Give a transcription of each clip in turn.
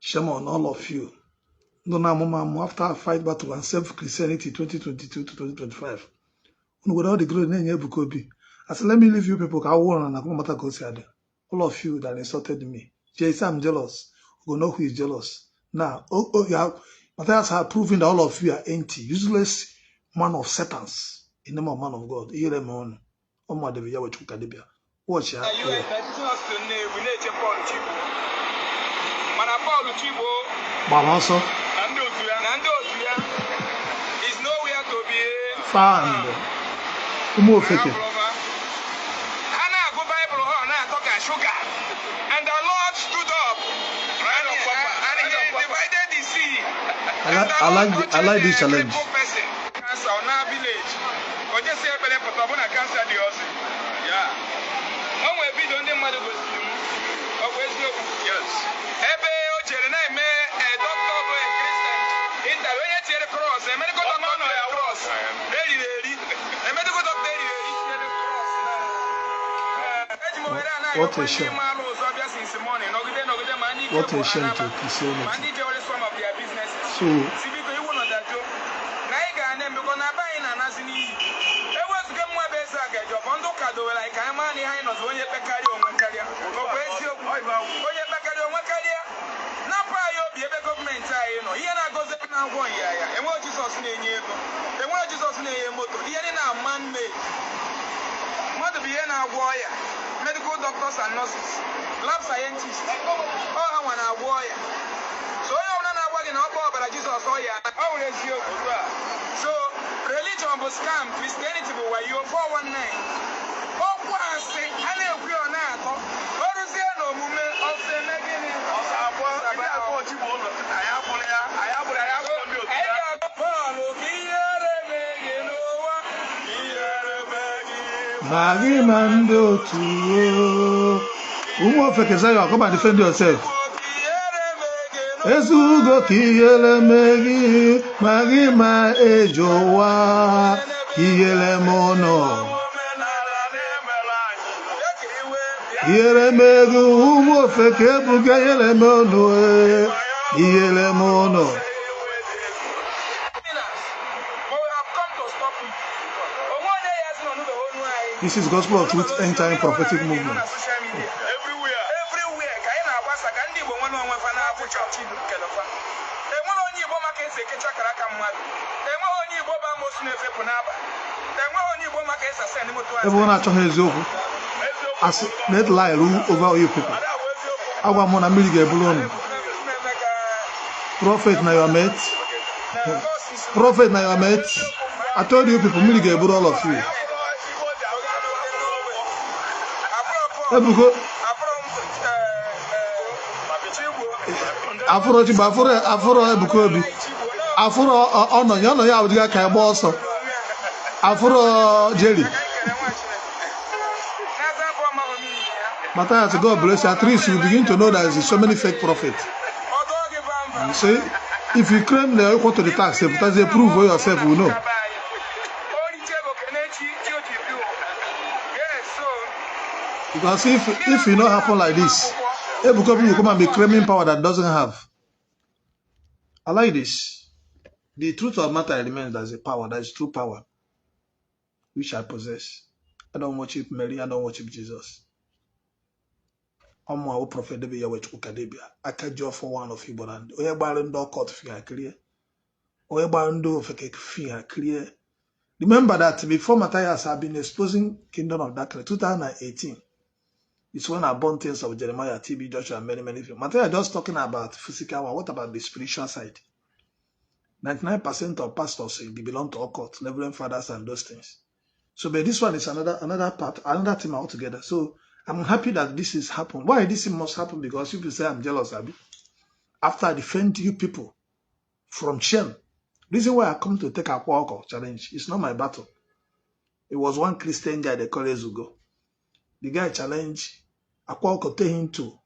Shame on all of you. No, now, after I fight battle and serve Christianity 2022 to 2025. With all the glory in Ebuka. I said, let me leave you people. All of you that insulted me. Yes, I'm jealous. We know who is jealous. Now, Matthias has proven that all of you are empty, useless man of Satans in the name of man of God. Watch out. Balanso. Is nowhere to be found. Ofeke. And the Lord stood up and he divided the sea. I like this challenge. Cancer on our village. Or just say cancer the yeah. One way be the name of the yes. Ebe o chere me a doctor or a Christian. In the way you the cross, a medical doctor no ya cross. Really. A medical doctor What a shame. What a shame to Christianity. So, medical doctors and nurses, lab scientists, all have one warrior. So you are not working about Jesus. So religion was scam, Christianity was you 419. Oh, I say, I live here now. What is there no movement of the negative? Magi mando to Ofeke say, come and defend yourself. Ezugo kiyele megi, magi ma ejowa, kiyele mono. Kiyele megi, Ofeke buga yele mono, kiyele mono. This is Gospel of Truth End Time Prophetic Movement. Everyone at Ezeaku, as let lie rule over you people. Our mona millige blown. Prophet na your mate. Prophet na your mate. I told you people millige blow all of you. Ebuka. Afuro Ebuka obi. Afuro ono ya ojiga ka egba oso. Afuro Jerry. Mathias, God bless you. At least you begin to know that there is so many fake prophets. You see, if you claim they are equal to the tax, because they prove for yourself, you know. Because if it not happen like this, Ebuka will come and be claiming power that doesn't have. I like this. The truth of the matter remains that is a power, that is true power, which I possess. I don't worship Mary, I don't worship Jesus. I'm a prophet Yahweh Chukwuka Dibai. I can't join for one of Igbo land. Oye barando court figure clear. Oye barando Ofeke figure clear. Remember that before Mathias had been exposing Kingdom of Darkness, 2018. It's when I born things of Jeremiah, TB, Joshua, and many people. Mathias just talking about physical one. What about the spiritual side? 99% of pastors they belong to occult, Reverend fathers, and those things. So, but this one is another part, another thing altogether. So, I'm happy that this is happening. Why this must happen? Because if you say I'm jealous, Abi, after I defend you people from shame, reason why I come to take Akwa-Okuko challenge, it's not my battle. It was one Christian guy they call Ezugo. The guy challenged Akwa-Okuko, tell him to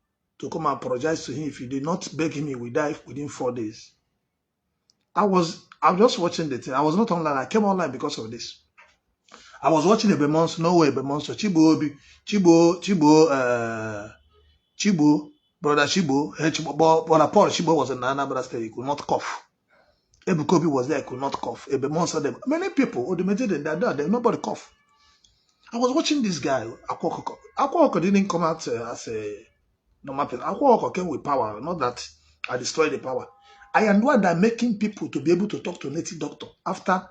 come and apologize to him. If you did not beg him, he will die within 4 days. I was just watching the thing. I was not online. I came online because of this. I was watching a monster, no way, a monster. Chigbo, Brother Chigbo, Brother Paul Chigbo was in Anambra State, he could not cough. Ebuka was there, he could not cough. Many people, nobody cough. I was watching this guy, Akwa-Okuko. Akwa-Okuko didn't come out as a normal person. Akwa-Okuko came with power, not that I destroyed the power. I am the one that making people to be able to talk to a native doctor after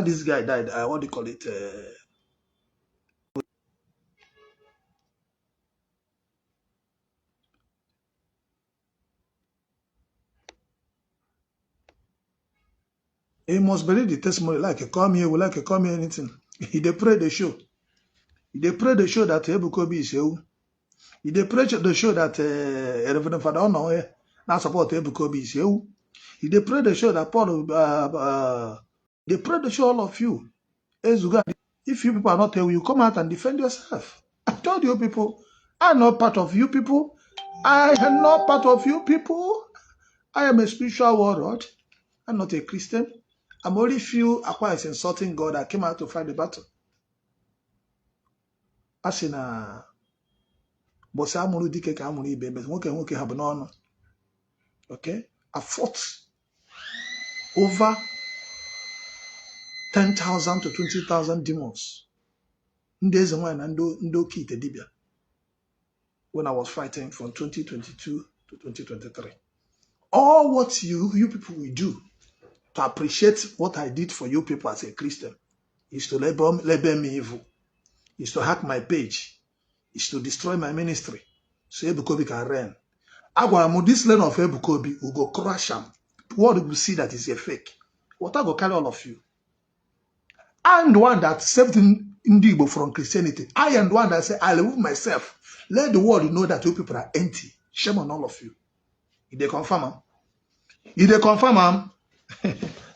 this guy died. What do you call it? He must believe the testimony, like come here, we like come here, anything. He they pray the show. They pray the show that Ebuka is you. They pray the show that Reverend Father Ono now support Ebuka is you. They pray the show that Paul. They pray the show all of you. If you people are not here, you come out and defend yourself. I told you people, I'm not part of you people. I am not part of you people. I am a spiritual warlord. I'm not a Christian. I'm only few Akwa is insulting God. I came out to fight the battle. As in okay, I fought over 10,000 to 20,000 demons. When I was fighting from 2022 to 2023. All what you people will do to appreciate what I did for you people as a Christian is to label me evil, is to hack my page, is to destroy my ministry. So Ebuka can reign. This land of Ebuka will go crush him. What will see that is a fake. What I go carry all of you. I'm the one that saved Igbo from Christianity. I am the one that said, I remove myself. Let the world know that you people are empty. Shame on all of you. If they confirm them. If they confirm them,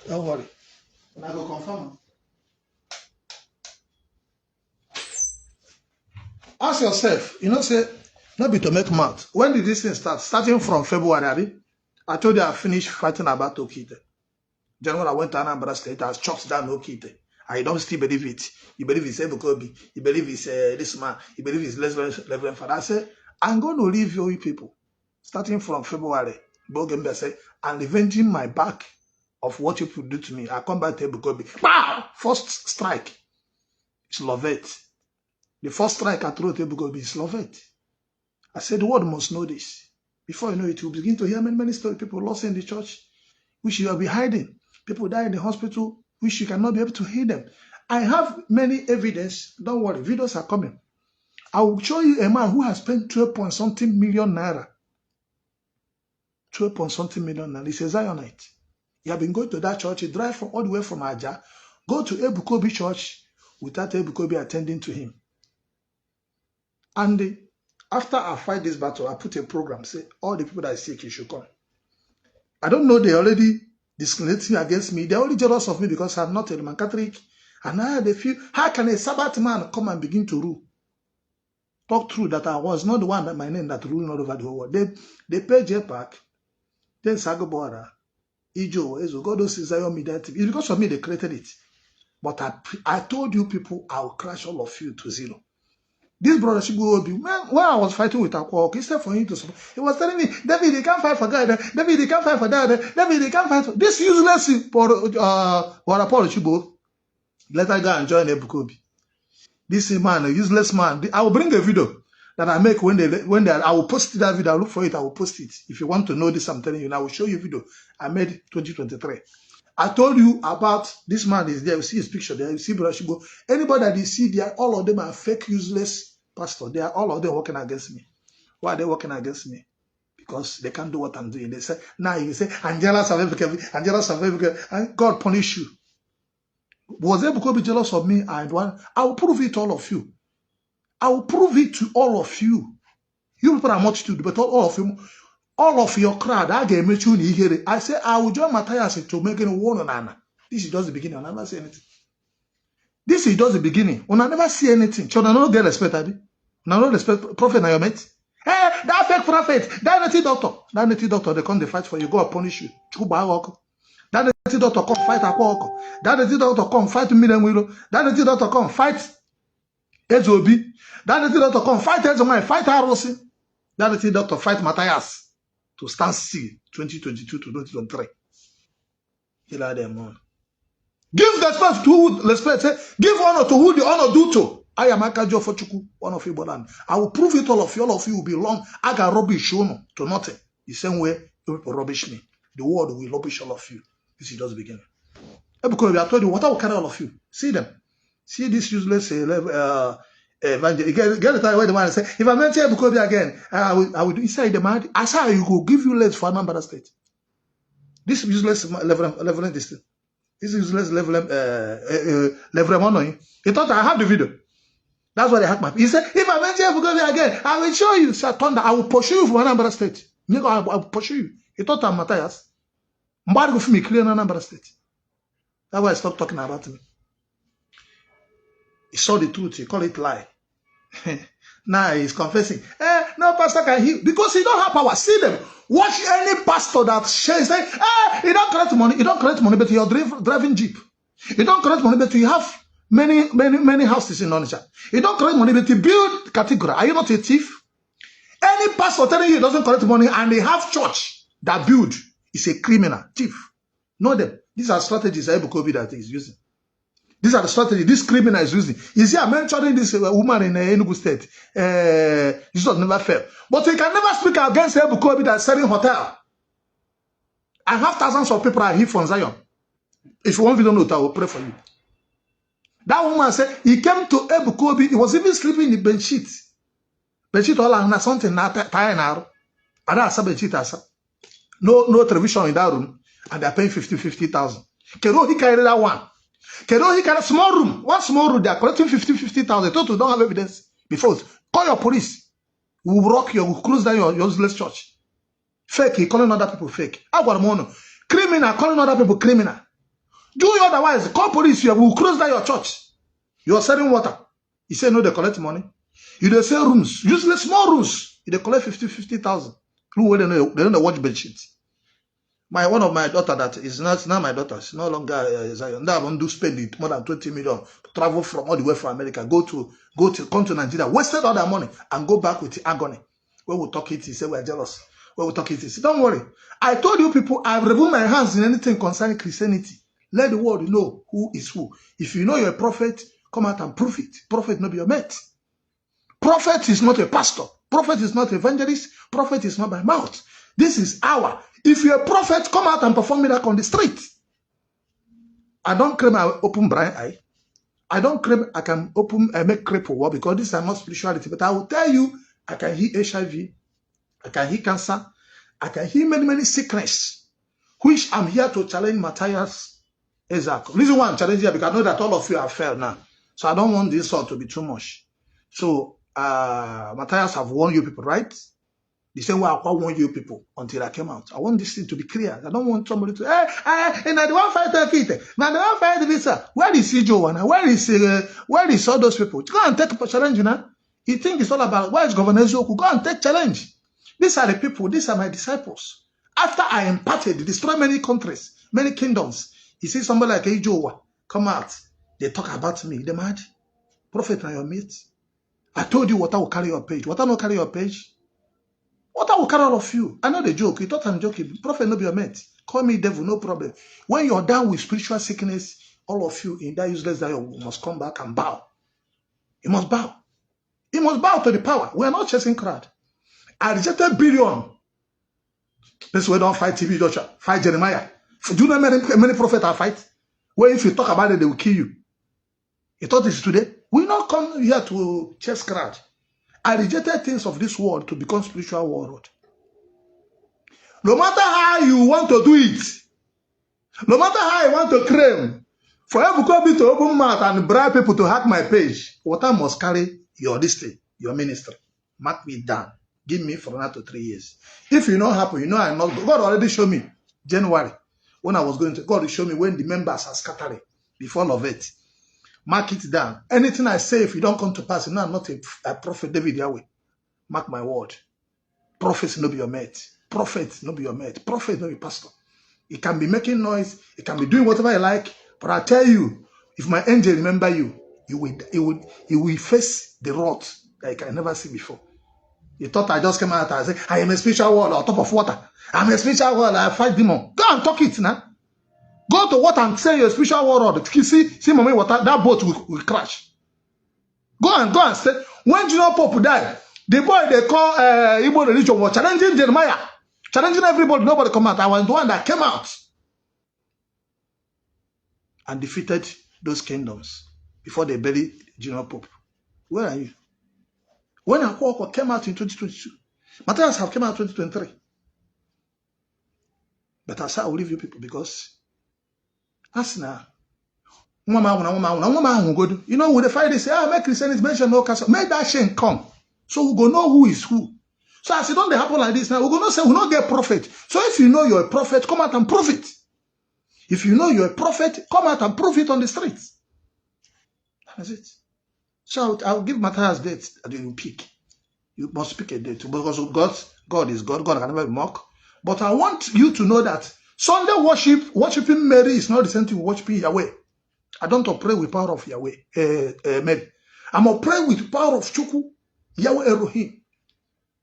don't worry. And I go confirm them. Ask yourself, say, not be to make mouth. When did this thing start? Starting from February, I told you I finished fighting about Okite. Then when I went to Anambra State, I chopped down Okite. I don't still believe it. You believe it's Ebuka. You believe it's this man. You believe it's Reverend Father. I said, I'm going to leave you people. Starting from February, Bogembe said, I'm revenging my back of what you people do to me. I come back to Ebuka. Wow! First strike. It's Lovett. The first strike I threw to Ebuka is Lovett. I said, the world must know this. Before you know it, you'll begin to hear many stories. People lost in the church, which you will be hiding. People die in the hospital, which you cannot be able to hear them. I have many evidence. Don't worry, videos are coming. I will show you a man who has spent 12-point-something million naira. 12-point-something million naira. He's a Zionite. He has been going to that church. He drive all the way from Aja, go to Ebuka church without Ebuka attending to him. And after I fight this battle, I put a program, say, all the people that are sick, you should come. I don't know, they already discriminating against me. They're only jealous of me because I'm not a Roman Catholic. And I they feel, how can a Sabbath man come and begin to rule? Talk true that I was not the one that my name that ruling all over the whole world. They pay J-Pack, then Sagobora, Ijo, Ezo, God those Zion Media TV. It's because of me they created it. But I told you people, I'll crash all of you to zero. This brother Chigbo, when I was fighting with Akwa-Okuko, instead for him to support, he was telling me, David, they can't fight for God. David, they can't fight for that. David, they can't fight for this useless for Paul Chigbo. Let I go and join Ebuka. This man, a useless man. I will bring a video that I make when they I will post that video. I'll look for it. I will post it. If you want to know this, I'm telling you, and I will show you a video I made 2023. I told you about this man is there. You see his picture there. You see brother Chigbo. Anybody that you see there, all of them are fake, useless pastor. They are all of them working against me. Why are they working against me? Because they can't do what I'm doing. They say, now you say, Angela Savevike, and God punish you. Was Ebuka be jealous of me? I will prove it to all of you. I will prove it to all of you. You people are multitude, but all of you, all of your crowd, I get met you in here. I say, I will join Mathias to make a one on Anna. This is just the beginning. I never see anything. This is just the beginning. When I never see anything, children don't get respect, Abi. Now don't respect prophet na your mate. Hey, that fake prophet, that native doctor, they come they fight for you, go and punish you. That native doctor come fight Akwa-Okuko. That native doctor come fight Midemwilo. That native doctor come fight Ezobi. That native doctor come fight Ezenwanyi, fight Arosi. That is the doctor fight Mathias to stand still 2022 to 2023. He let them on. Give respect to who respect. Give honor to who the honor due to. I am Akajo for Chukwu, one of Igbo land. I will prove it all of you will be long. I got rubbish you to nothing. The same way people rubbish me. The world will rubbish all of you. This is just beginning. Because I told you, what I will carry all of you. See them. See this useless evangel. Get the time where the man say, if I mention Ebuka again, I will do inside the man. I say you go give you less for Anambra State. This useless level this thing. This useless level money. He thought I have the video. That's why they hacked my. He said, if I mention Ebuka again, I will show you. So thunder, I will pursue you from Anambra State. I will pursue you. He thought I'm Mathias. Mbari go for me clear in Anambra State. That's why I stopped talking about him. He saw the truth. He called it lie. Now he's confessing. No pastor can heal because he don't have power. See them. Watch any pastor that shares. Say, he don't collect money. You don't collect money, but you're driving jeep. You don't collect money, but you have many houses in Onitsha. You don't collect money, but you build category. Are you not a thief? Any pastor telling you he doesn't collect money and they have church that build is a criminal thief. Know them. These are strategies Ebuka that is using. These are the strategies this criminal is using. You see, I'm mentioning this woman in Enugu State. This was never fair. But we can never speak against Ebuka that is selling hotel. I have thousands of people are here from Zion. If you want video note, I will pray for you. That woman said he came to Ebuka. He was even sleeping in the bench sheet. Bench sheet all and something tie no television in that room, and they're paying 50,000. Kero he carried that one. Kero he carried a small room. One small room, they are collecting 50,000. Total don't have evidence. Before, call your police. We'll rock you, we'll close down your useless church. Fake, he calling other people fake. I got mono. Criminal, calling other people criminal. Do you otherwise, call police here, we'll close down your church. You are selling water. He said, no, they collect money. You they sell rooms, useless small rooms. They collect 50,000. Who they don't watch bed sheets. One of my daughter that is not my daughter, she's no longer Zion. Now I want to spend it more than 20 million, travel from all the way from America, come to Nigeria, wasted all that money and go back with the agony. When we talk it, he said we're jealous. When we talk it, he said, don't worry. I told you people, I've removed my hands in anything concerning Christianity. Let the world know who is who. If you know you're a prophet, come out and prove it. Prophet not be your mate. Prophet is not a pastor. Prophet is not evangelist. Prophet is not by mouth. This is our. If you're a prophet, come out and perform miracle on the street. I don't claim I open blind eye. I don't claim I can make cripple war because this is not spirituality. But I will tell you, I can heal HIV. I can heal cancer. I can heal many sickness, which I'm here to challenge Mathias Ezeaku. Reason why I'm challenging you because I know that all of you have failed now. So I don't want this sort to be too much. So Mathias have warned you people, right? The same way I warned you people until I came out. I want this thing to be clear. I don't want somebody to, and I don't fight the kid. Now, the one fight visa. Where is Joanna? Where is all those people? Go and take a challenge, you know? You think it's all about, where is Governor Zoku? Go and take challenge. These are the people, these are my disciples. After I imparted, destroy many countries, many kingdoms. You see somebody like Joa come out. They talk about me. They mad. Prophet and your mate. I told you what I will carry your page. What I will carry your page? What I will carry all of you? I know the joke. You thought I'm joking. Prophet no be your mate. Call me devil, no problem. When you're down with spiritual sickness, all of you in that useless that you must come back and bow. You must bow. You must bow to the power. We are not chasing crowd. I rejected billion. This way don't fight TV, Joshua. Fight Jeremiah. Do you know many prophets I fight? Where if you talk about it, they will kill you. You thought this today? We not come here to chase crowd. I rejected things of this world to become spiritual warlord. No matter how you want to do it, no matter how you want to claim, for Ebuka to open mouth and bribe people to hack my page, what I must carry your destiny, your ministry. Mark me down. Give me for another 3 years. If you not happen, you know I'm not. God already showed me January when I was going to. God showed me when the members are scattering before all of it. Mark it down. Anything I say, if you don't come to pass, you know I'm not a prophet David Yahweh. Mark my word. Prophets no be your mate. Prophet no be your mate. Prophet no be pastor. He can be making noise. He can be doing whatever you like. But I tell you, if my angel remember you, you will face the wrath that you can never see before. You thought I just came out and said, I am a spiritual warlord on top of water. I'm a spiritual warlord, I fight demon. Go and talk it now. Go to water and say you're a spiritual warlord. See, mommy, water, that boat will crash. Go and say, when Junior Pope died, the boy they call Igbo religion was challenging Jeremiah, challenging everybody, nobody come out. I was the one that came out and defeated those kingdoms before they buried Junior Pope. Where are you? When Akwa-Okuko came out in 2022, Mathias have came out in 2023. But I said I will leave you people because as now, you know, when they fight, they say, make Christianity mention no castle. Make that shame come. So we go know who is who. So as it don't happen like this now, we're going to say we don't get prophet. So if you know you're a prophet, come out and prove it. If you know you're a prophet, come out and prove it on the streets. That's it. So I'll give Mathias date and you pick. You must pick a date because God is God. God can never be mocked. But I want you to know that Sunday worshiping Mary is not the same thing with worshiping Yahweh. I don't pray with power of Yahweh, Mary. I'm going to pray with power of Chukwu, Yahweh Elohim.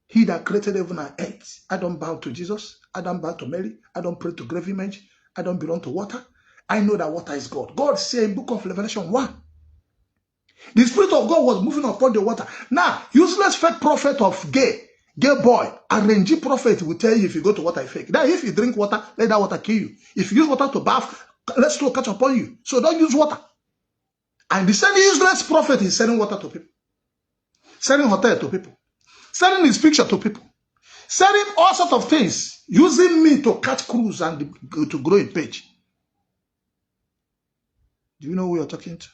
He that created heaven and earth. I don't bow to Jesus. I don't bow to Mary. I don't pray to grave image. I don't belong to water. I know that water is God. God said in book of Revelation 1. The Spirit of God was moving upon the water. Now, useless fake prophet of gay boy, arrangee prophet will tell you if you go to water, you fake. That if you drink water, let that water kill you. If you use water to bath, let slow catch upon you. So don't use water. And the same useless prophet is selling water to people, selling hotel to people, selling his picture to people, selling all sorts of things, using me to catch cruise and to grow a page. Do you know who you're talking to?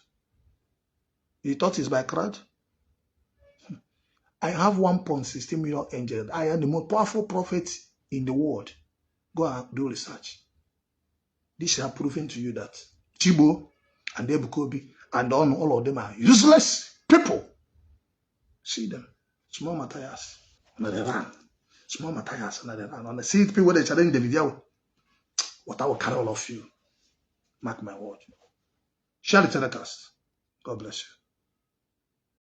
You thought it's by crowd? I have 1.16 million angels. I am the most powerful prophet in the world. Go and do research. This has proven to you that Chigbo and Ebuka and all of them are useless people. See them. Small Mathias. And they run. Small Mathias. And they run. And I see people when they challenge the video. What I will carry all of you. Mark my word. Share the telecast. God bless you.